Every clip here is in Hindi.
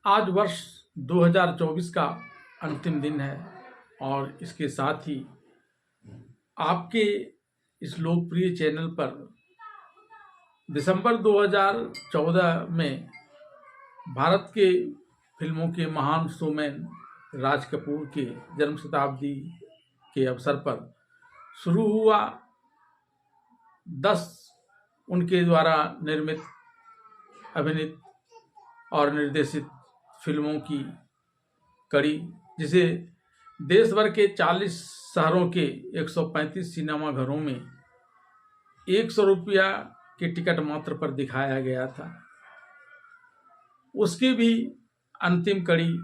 आज वर्ष 2024 का अंतिम दिन है और इसके साथ ही आपके इस लोकप्रिय चैनल पर दिसंबर 2014 में भारत के फिल्मों के महान शोमैन राज कपूर के जन्म शताब्दी के अवसर पर शुरू हुआ 10 उनके द्वारा निर्मित, अभिनीत और निर्देशित फिल्मों की कड़ी, जिसे देश भर के 40 शहरों के 135 सिनेमा घरों में 100 रुपया के टिकट मात्र पर दिखाया गया था। उसकी भी अंतिम कड़ी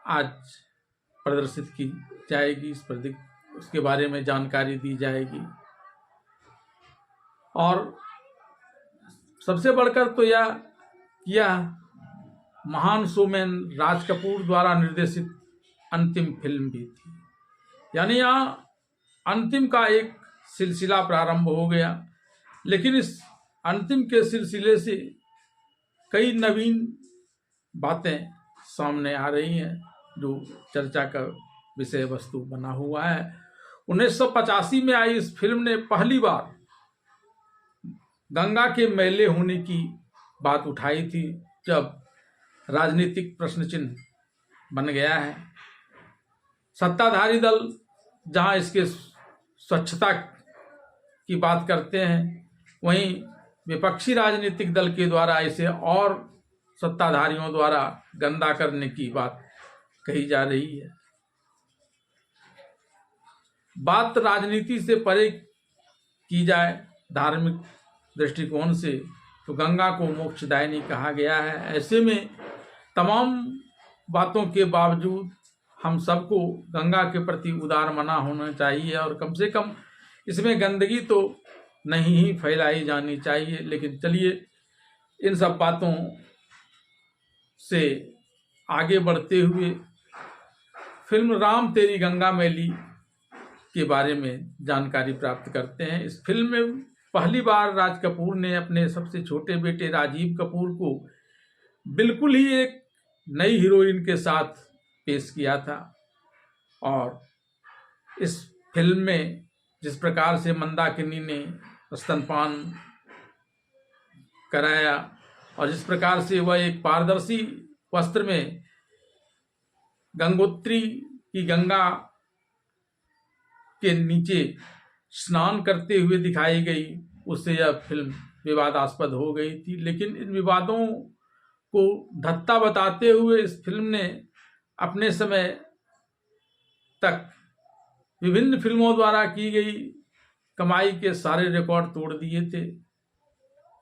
आज प्रदर्शित की जाएगी। उसके बारे में जानकारी दी जाएगी और सबसे बढ़कर तो यह महान शोमैन राज कपूर द्वारा निर्देशित अंतिम फिल्म भी थी। यानी यहाँ अंतिम का एक सिलसिला प्रारंभ हो गया, लेकिन इस अंतिम के सिलसिले से कई नवीन बातें सामने आ रही हैं जो चर्चा का विषय वस्तु बना हुआ है। 1985 में आई इस फिल्म ने पहली बार गंगा के मैले होने की बात उठाई थी, जब राजनीतिक प्रश्न चिन्ह बन गया है। सत्ताधारी दल जहां इसके स्वच्छता की बात करते हैं, वहीं विपक्षी राजनीतिक दल के द्वारा इसे और सत्ताधारियों द्वारा गंदा करने की बात कही जा रही है। बात राजनीति से परे की जाए, धार्मिक दृष्टिकोण से, तो गंगा को मोक्षदायिनी कहा गया है। ऐसे में तमाम बातों के बावजूद हम सबको गंगा के प्रति उदार मना होना चाहिए और कम से कम इसमें गंदगी तो नहीं ही फैलाई जानी चाहिए। लेकिन चलिए, इन सब बातों से आगे बढ़ते हुए फिल्म राम तेरी गंगा मैली के बारे में जानकारी प्राप्त करते हैं। इस फिल्म में पहली बार राज कपूर ने अपने सबसे छोटे बेटे राजीव कपूर को बिल्कुल ही एक नई हीरोइन के साथ पेश किया था और इस फिल्म में जिस प्रकार से मंदाकिनी ने स्तनपान कराया और जिस प्रकार से वह एक पारदर्शी वस्त्र में गंगोत्री की गंगा के नीचे स्नान करते हुए दिखाई गई, उससे यह फिल्म विवादास्पद हो गई थी। लेकिन इन विवादों को धत्ता बताते हुए इस फिल्म ने अपने समय तक विभिन्न फिल्मों द्वारा की गई कमाई के सारे रिकॉर्ड तोड़ दिए थे।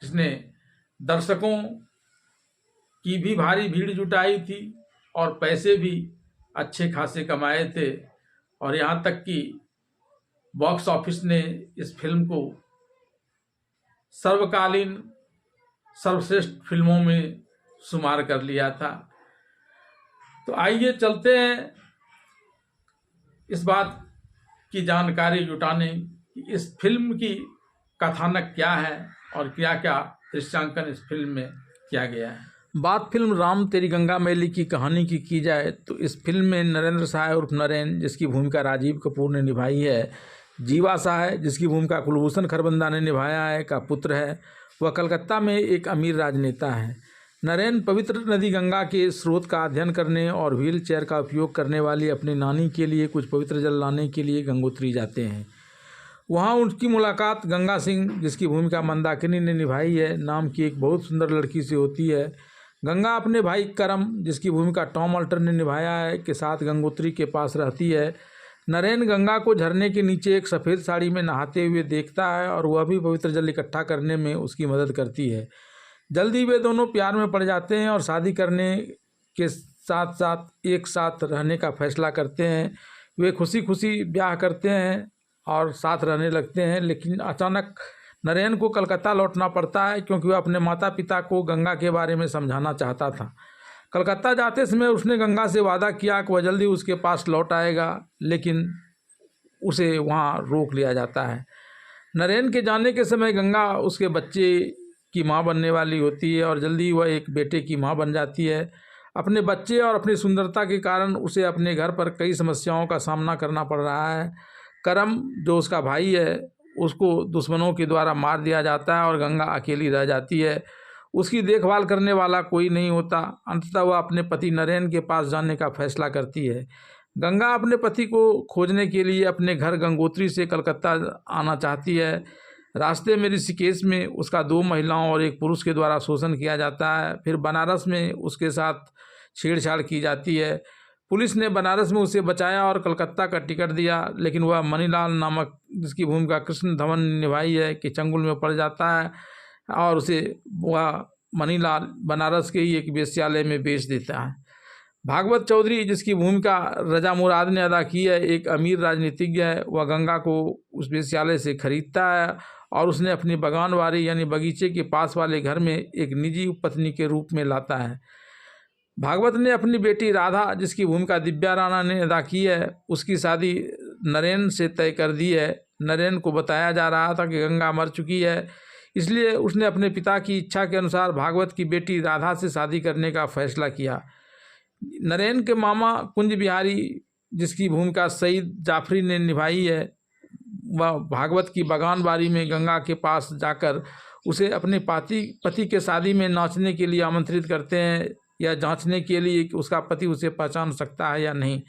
इसने दर्शकों की भी भारी भीड़ जुटाई थी और पैसे भी अच्छे खासे कमाए थे और यहाँ तक कि बॉक्स ऑफिस ने इस फिल्म को सर्वकालीन सर्वश्रेष्ठ फिल्मों में शुमार कर लिया था। तो आइए चलते हैं इस बात की जानकारी जुटाने कि इस फिल्म की कथानक क्या है और क्या क्या दृश्यांकन इस फिल्म में किया गया है। बात फिल्म राम तेरी गंगा मैली की कहानी की जाए तो इस फिल्म में नरेंद्र सहाय उर्फ नरेन, जिसकी भूमिका राजीव कपूर ने निभाई है, जीवा सहाय, जिसकी भूमिका कुलभूषण खरबंदा ने निभाया है, का पुत्र है। वह कलकत्ता में एक अमीर राजनेता है। नरेन पवित्र नदी गंगा के स्रोत का अध्ययन करने और व्हील चेयर का उपयोग करने वाली अपनी नानी के लिए कुछ पवित्र जल लाने के लिए गंगोत्री जाते हैं। वहाँ उनकी मुलाकात गंगा सिंह, जिसकी भूमिका मंदाकिनी ने निभाई है, नाम की एक बहुत सुंदर लड़की से होती है। गंगा अपने भाई करम, जिसकी भूमिका टॉम अल्टर ने निभाया है, के साथ गंगोत्री के पास रहती है। नरेन गंगा को झरने के नीचे एक सफ़ेद साड़ी में नहाते हुए देखता है और वह भी पवित्र जल इकट्ठा करने में उसकी मदद करती है। जल्दी वे दोनों प्यार में पड़ जाते हैं और शादी करने के साथ साथ एक साथ रहने का फैसला करते हैं। वे खुशी खुशी ब्याह करते हैं और साथ रहने लगते हैं। लेकिन अचानक नरेन को कलकत्ता लौटना पड़ता है क्योंकि वह अपने माता पिता को गंगा के बारे में समझाना चाहता था। कलकत्ता जाते समय उसने गंगा से वादा किया कि वह जल्दी उसके पास लौट आएगा, लेकिन उसे वहाँ रोक लिया जाता है। नरेन के जाने के समय गंगा उसके बच्चे की माँ बनने वाली होती है और जल्दी वह एक बेटे की माँ बन जाती है। अपने बच्चे और अपनी सुंदरता के कारण उसे अपने घर पर कई समस्याओं का सामना करना पड़ रहा है। करम जो उसका भाई है उसको दुश्मनों के द्वारा मार दिया जाता है और गंगा अकेली रह जाती है। उसकी देखभाल करने वाला कोई नहीं होता। अंततः वह अपने पति नरेन के पास जाने का फैसला करती है। गंगा अपने पति को खोजने के लिए अपने घर गंगोत्री से कलकत्ता आना चाहती है। रास्ते में ऋषिकेश में उसका 2 महिलाओं और 1 पुरुष के द्वारा शोषण किया जाता है। फिर बनारस में उसके साथ छेड़छाड़ की जाती है। पुलिस ने बनारस में उसे बचाया और कलकत्ता का टिकट दिया, लेकिन वह मणिलाल नामक, जिसकी भूमिका कृष्ण धवन ने निभाई है, कि चंगुल में पड़ जाता है और उसे वह मणिलाल बनारस के ही एक वेश्यालय में बेच देता है। भागवत चौधरी, जिसकी भूमिका रजा मुराद ने अदा की है, एक अमीर राजनीतिज्ञ है। वह गंगा को उस वेश्यालय से खरीदता है और उसने अपनी बगानबाड़ी यानी बगीचे के पास वाले घर में एक निजी पत्नी के रूप में लाता है। भागवत ने अपनी बेटी राधा, जिसकी भूमिका दिव्या राणा ने अदा की है, उसकी शादी नरेन से तय कर दी है। नरेन को बताया जा रहा था कि गंगा मर चुकी है, इसलिए उसने अपने पिता की इच्छा के अनुसार भागवत की बेटी राधा से शादी करने का फैसला किया। नरेन के मामा कुंज बिहारी, जिसकी भूमिका सईद जाफरी ने निभाई है, वह भागवत की बगानबाड़ी में गंगा के पास जाकर उसे अपने पति के शादी में नाचने के लिए आमंत्रित करते हैं, या जांचने के लिए कि उसका पति उसे पहचान सकता है या नहीं।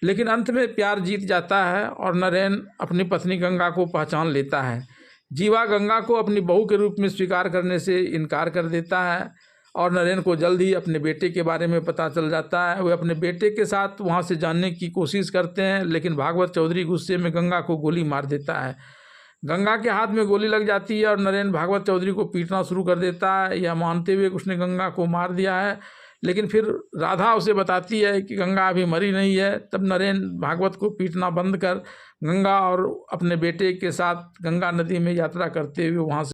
लेकिन अंत में प्यार जीत जाता है और नरेन अपनी पत्नी गंगा को पहचान लेता है। जीवा गंगा को अपनी बहू के रूप में स्वीकार करने से इनकार कर देता है और नरेन को जल्द ही अपने बेटे के बारे में पता चल जाता है। वे अपने बेटे के साथ वहां से जानने की कोशिश करते हैं, लेकिन भागवत चौधरी गुस्से में गंगा को गोली मार देता है। गंगा के हाथ में गोली लग जाती है और नरेन भागवत चौधरी को पीटना शुरू कर देता है, यह मानते हुए कि उसने गंगा को मार दिया है। लेकिन फिर राधा उसे बताती है कि गंगा अभी मरी नहीं है। तब नरेन भागवत को पीटना बंद कर गंगा और अपने बेटे के साथ गंगा नदी में यात्रा करते हुए वहाँ से